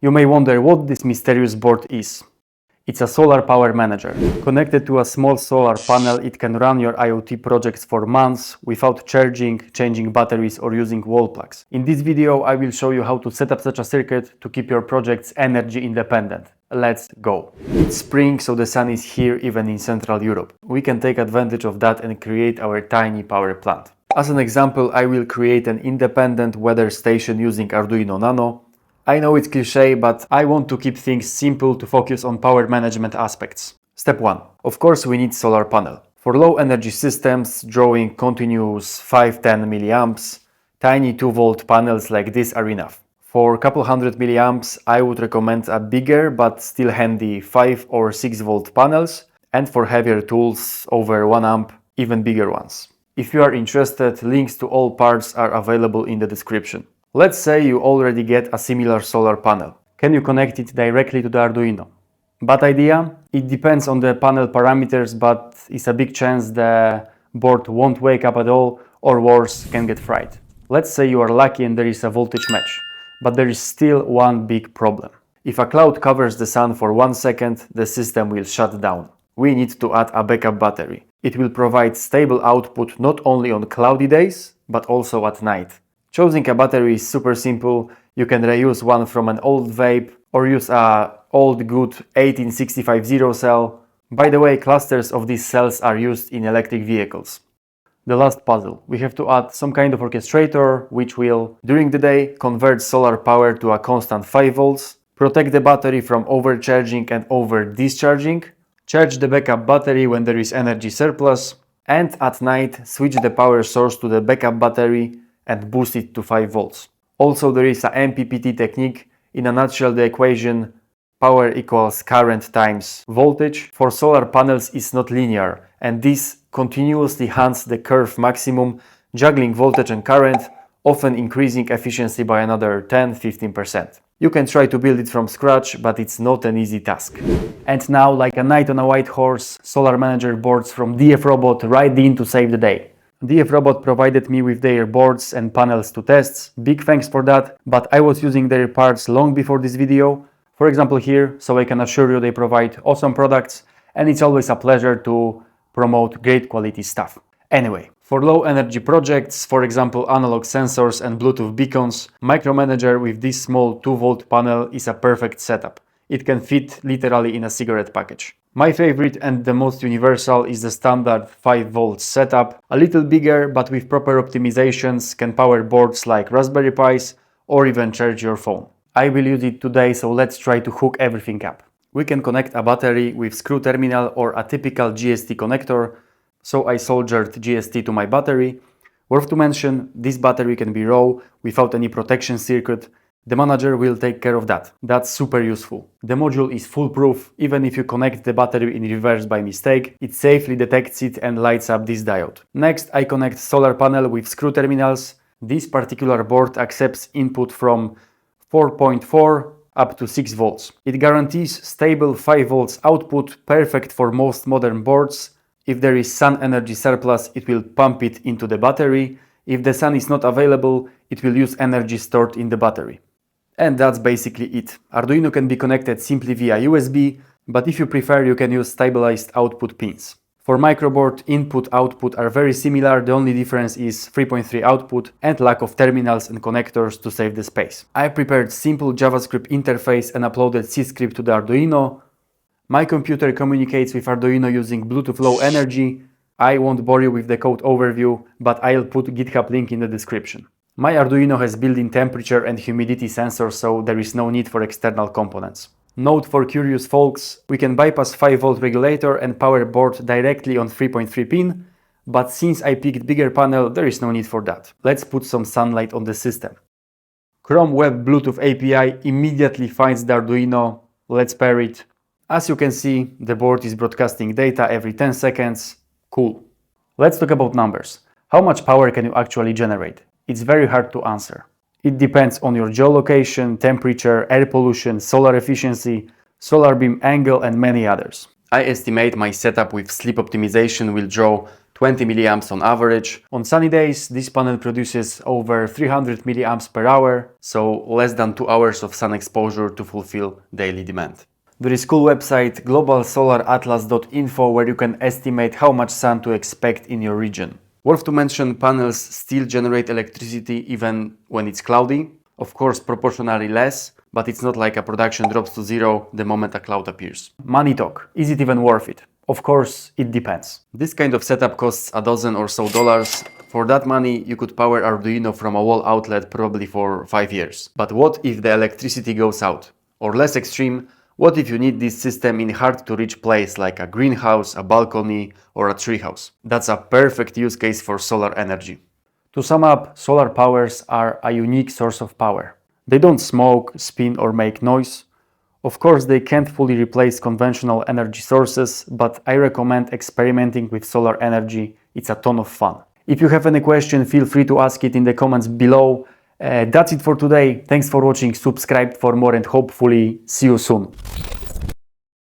You may wonder what this mysterious board is. It's a solar power manager. Connected to a small solar panel, it can run your IoT projects for months without charging, changing batteries or using wall plugs. In this video, I will show you how to set up such a circuit to keep your projects energy independent. Let's go! It's spring, so the sun is here even in Central Europe. We can take advantage of that and create our tiny power plant. As an example, I will create an independent weather station using Arduino Nano. I know it's cliché, but I want to keep things simple to focus on power management aspects. Step 1. Of course, we need solar panel. For low energy systems, drawing continuous 5-10 milliamps, tiny 2-volt panels like this are enough. For a couple hundred milliamps, I would recommend a bigger but still handy 5 or 6 volt panels, and for heavier tools over 1 amp, even bigger ones. If you are interested, links to all parts are available in the description. Let's say you already get a similar solar panel. Can you connect it directly to the Arduino? Bad idea? It depends on the panel parameters, but it's a big chance the board won't wake up at all, or worse, can get fried. Let's say you are lucky and there is a voltage match, but there is still one big problem. If a cloud covers the sun for 1 second, the system will shut down. We need to add a backup battery. It will provide stable output not only on cloudy days, but also at night. Choosing a battery is super simple. You can reuse one from an old vape or use a old good 18650 cell. By the way, clusters of these cells are used in electric vehicles. The last puzzle. We have to add some kind of orchestrator which will, during the day, convert solar power to a constant 5 volts, protect the battery from overcharging and over-discharging, charge the backup battery when there is energy surplus, and at night switch the power source to the backup battery and boost it to 5 volts. Also, there is a MPPT technique. In a nutshell, the equation power equals current times voltage for solar panels is not linear, and this continuously hunts the curve maximum, juggling voltage and current, often increasing efficiency by another 10-15%. You can try to build it from scratch, but it's not an easy task. And now, like a knight on a white horse, Solar Manager boards from DFRobot ride in to save the day. DFRobot provided me with their boards and panels to test. Big thanks for that, but I was using their parts long before this video. For example here, so I can assure you they provide awesome products, and it's always a pleasure to promote great quality stuff. Anyway, for low energy projects, for example analog sensors and Bluetooth beacons, Micromanager with this small 2-volt panel is a perfect setup. It can fit literally in a cigarette package. My favorite and the most universal is the standard 5-volt setup. A little bigger, but with proper optimizations, can power boards like Raspberry Pis or even charge your phone. I will use it today, so let's try to hook everything up. We can connect a battery with screw terminal or a typical GST connector, so I soldered GST to my battery. Worth to mention, this battery can be raw without any protection circuit. The manager will take care of that. That's super useful. The module is foolproof. Even if you connect the battery in reverse by mistake, it safely detects it and lights up this diode. Next, I connect solar panel with screw terminals. This particular board accepts input from 4.4 up to 6 volts. It guarantees stable 5 volts output, perfect for most modern boards. If there is sun energy surplus, it will pump it into the battery. If the sun is not available, it will use energy stored in the battery. And that's basically it. Arduino can be connected simply via USB, but if you prefer, you can use stabilized output pins. For microboard, input-output are very similar, the only difference is 3.3 output and lack of terminals and connectors to save the space. I prepared simple JavaScript interface and uploaded C script to the Arduino. My computer communicates with Arduino using Bluetooth Low Energy. I won't bore you with the code overview, but I'll put GitHub link in the description. My Arduino has built-in temperature and humidity sensors, so there is no need for external components. Note for curious folks, we can bypass 5-volt regulator and power board directly on 3.3 pin, but since I picked bigger panel, there is no need for that. Let's put some sunlight on the system. Chrome Web Bluetooth API immediately finds the Arduino. Let's pair it. As you can see, the board is broadcasting data every 10 seconds. Cool. Let's talk about numbers. How much power can you actually generate? It's very hard to answer. It depends on your geolocation, temperature, air pollution, solar efficiency, solar beam angle, and many others. I estimate my setup with sleep optimization will draw 20 milliamps on average. On sunny days, this panel produces over 300 milliamps per hour, so less than 2 hours of sun exposure to fulfill daily demand. There is cool website globalsolaratlas.info where you can estimate how much sun to expect in your region. Worth to mention, panels still generate electricity even when it's cloudy. Of course, proportionally less, but it's not like a production drops to zero the moment a cloud appears. Money talk. Is it even worth it? Of course, it depends. This kind of setup costs a dozen or so dollars. For that money, you could power Arduino from a wall outlet probably for 5 years. But what if the electricity goes out? Or less extreme, what if you need this system in hard-to-reach place like a greenhouse, a balcony, or a treehouse? That's a perfect use case for solar energy. To sum up, solar powers are a unique source of power. They don't smoke, spin, or make noise. Of course, they can't fully replace conventional energy sources, but I recommend experimenting with solar energy. It's a ton of fun. If you have any question, feel free to ask it in the comments below. That's it for today. Thanks for watching. Subscribe for more and hopefully see you soon.